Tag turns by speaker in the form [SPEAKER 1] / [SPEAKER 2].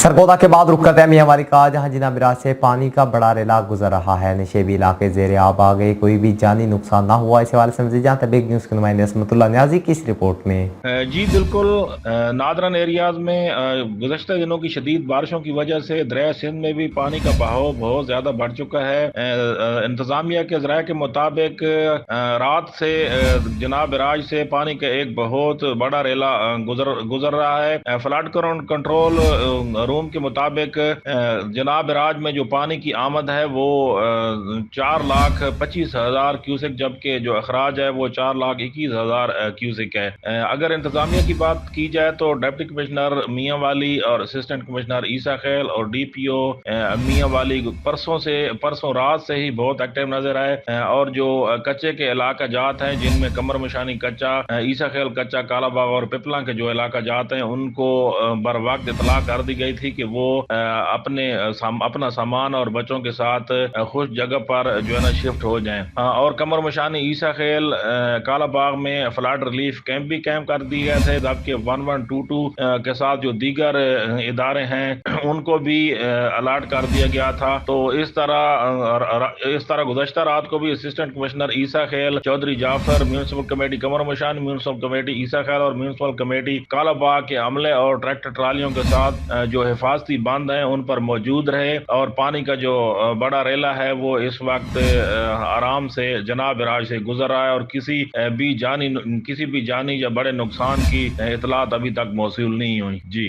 [SPEAKER 1] सरगोदा के बाद रुक करते हैं मियांवाली का, जहां जिना बिराज से पानी का बड़ा रेला गुजर रहा है। नशेबी इलाके जेर आब आ गए, कोई भी जानी नुकसान ना हुआ। इस हवाले से मज़ीद जानते हैं बिग न्यूज़ के नुमाइंदे असमतुल्लाह नियाज़ी की इस रिपोर्ट में।
[SPEAKER 2] जी बिल्कुल। नादरन एरियाज में गुज़श्ता दिनों की शदीद बारिशों की वजह से दरिया सिंध में भी पानी का बहाव बहुत ज़्यादा बढ़ चुका है। इंतज़ामिया के ज़राए के मुताबिक रात से जनाब राज से पानी का एक बहुत बड़ा रेला गुजर रहा है। फ्लड कंट्रोल रूम के मुताबिक जनाब राज में जो पानी की आमद है वो 4,25,000 क्यूसेक, जबकि जो अखराज है वो 4,21,000 क्यूसेक है। अगर इंतजामिया की बात की जाए तो डिप्टी कमिश्नर मियांवाली और असिस्टेंट कमिश्नर ईसा खैल और डीपीओ मियांवाली परसों रात से ही बहुत एक्टिव नजर आए। और जो कच्चे के इलाका जात हैं जिनमें कमर मशानी कच्चा, ईसा खैल कच्चा, कालाबाग और पिपला के जो इलाका जात हैं उनको बर वक्त इतला कर दी गई थी कि वो अपना सामान और बच्चों के साथ खुश जगह पर जो है ना शिफ्ट हो जाएं। और कमर मशानी ईसा खेल कालाबाग में फ्लड रिलीफ कैंप भी कैंप कर दिए गए थे, जबकि 1122 के साथ जो दीगर इदारे हैं उनको भी अलर्ट कर दिया गया था। तो इस तरह गुज़श्ता रात को भी असिस्टेंट कमिश्नर ईसा खेल, चौधरी जाफर, म्यूनसिपल कमेटी कमर मशानी, म्यूनसिपल कमेटी ईसा खेल और म्यूनसिपल कमेटी कालाबाग के अमले और ट्रैक्टर ट्रालियों के साथ जो हिफाजती बंद हैं उन पर मौजूद रहे। और पानी का जो बड़ा रेला है वो इस वक्त आराम से जनाब राज से गुजर रहा है और किसी भी जानी या बड़े नुकसान की इतलात अभी तक मौसूल नहीं हुई। जी।